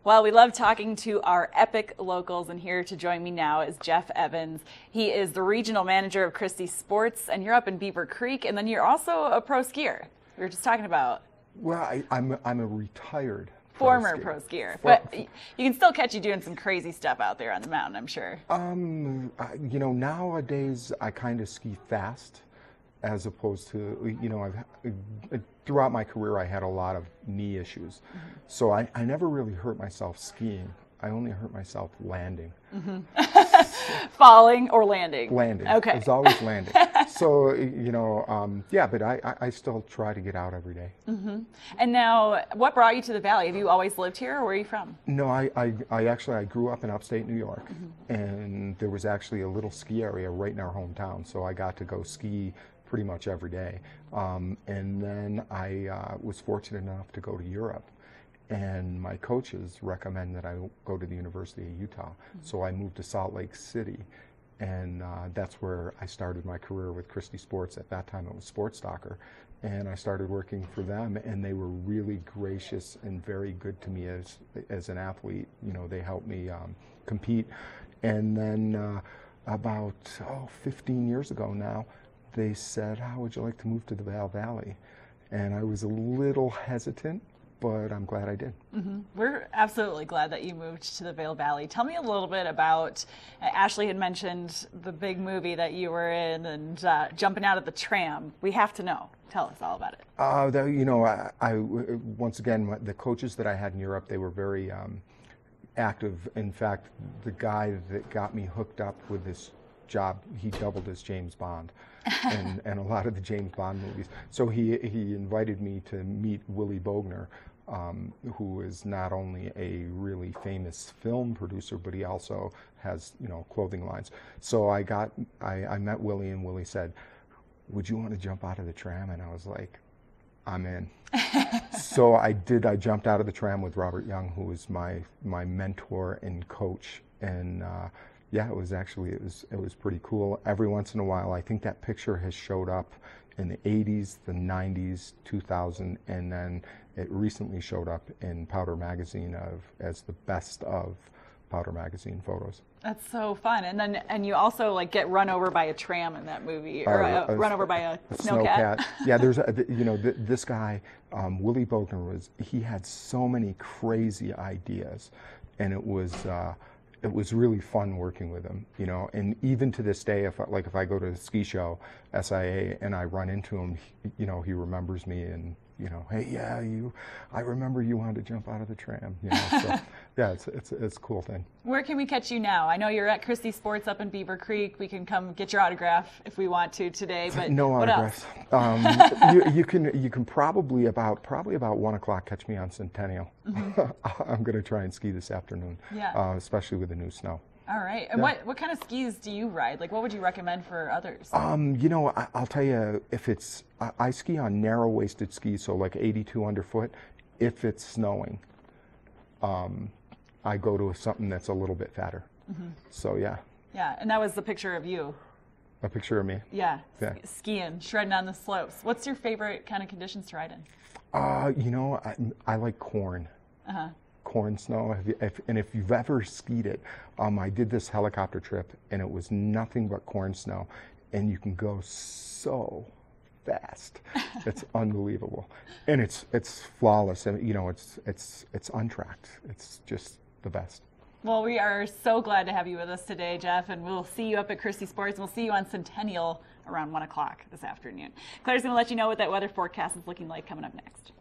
Well, we love talking to our epic locals, and here to join me now is Jeff Evans. He is the regional manager of Christie Sports, and you're up in Beaver Creek, and then you're also a pro skier. We were just talking about. Well, I'm a retired former pro skier, but you can still catch you doing some crazy stuff out there on the mountain, I'm sure. You know, nowadays I kind of ski fast, as opposed to, you know, throughout my career I had a lot of knee issues, so I never really hurt myself skiing. I only hurt myself landing. Falling or landing? Landing. Okay. It's always landing. So, you know, yeah, but I still try to get out every day. And now, what brought you to the Valley? Have you always lived here, or where are you from? No, I grew up in upstate New York, and there was actually a little ski area right in our hometown, so I got to go ski pretty much every day. And then I was fortunate enough to go to Europe. And my coaches recommend that I go to the University of Utah. So I moved to Salt Lake City, and that's where I started my career with Christie Sports. At that time it was Sports Stalker, and I started working for them, and they were really gracious and very good to me as an athlete. You know, they helped me compete. And then about 15 years ago now, they said, how would you like to move to the Vail Valley? And I was a little hesitant, but I'm glad I did. We're absolutely glad that you moved to the Vail Valley. Tell me a little bit about, Ashley had mentioned the big movie that you were in and jumping out of the tram. We have to know. Tell us all about it. You know, I once again, the coaches that I had in Europe, they were very active. In fact, the guy that got me hooked up with this job, he doubled as James Bond and a lot of the James Bond movies. So he invited me to meet Willie Bogner, who is not only a really famous film producer, but he also has, you know, clothing lines. So I met Willie, and Willie said, would you want to jump out of the tram? And I was like, I'm in. So I did. I jumped out of the tram with Robert Young, who was my mentor and coach, and yeah, it was pretty cool. Every once in a while, I think that picture has showed up in the 80s, the 90s, 2000, and then it recently showed up in Powder Magazine as the best of Powder Magazine photos. That's so fun. And you also like get run over by a tram in that movie, or run over by a snowcat. Yeah, there's you know, this guy Willie Bogner he had so many crazy ideas, and it was really fun working with him, you know. And even to this day, if I go to a ski show, SIA, and I run into him, you know, he remembers me, and, you know, hey, yeah, I remember you wanted to jump out of the tram, you know. So yeah, it's a cool thing. Where can we catch you now? I know you're at Christie Sports up in Beaver Creek. We can come get your autograph if we want to today, but no what autographs. Else? You can probably about 1 o'clock catch me on Centennial. I'm going to try and ski this afternoon, especially with the new snow. All right. And what kind of skis do you ride? Like, what would you recommend for others? You know, I'll tell you, if it's, I ski on narrow-waisted skis, so like 82 underfoot. If it's snowing, I go to something that's a little bit fatter. So yeah. Yeah, and that was the picture of you. A picture of me? Yeah. Skiing, shredding on the slopes. What's your favorite kind of conditions to ride in? You know, I like corn. Corn snow, and if you've ever skied it, I did this helicopter trip, and it was nothing but corn snow, and you can go so fast. It's unbelievable, and it's flawless, and you know, it's untracked. It's just the best. Well, we are so glad to have you with us today, Jeff, and we'll see you up at Christie Sports, and we'll see you on Centennial around 1 o'clock this afternoon. Claire's going to let you know what that weather forecast is looking like coming up next.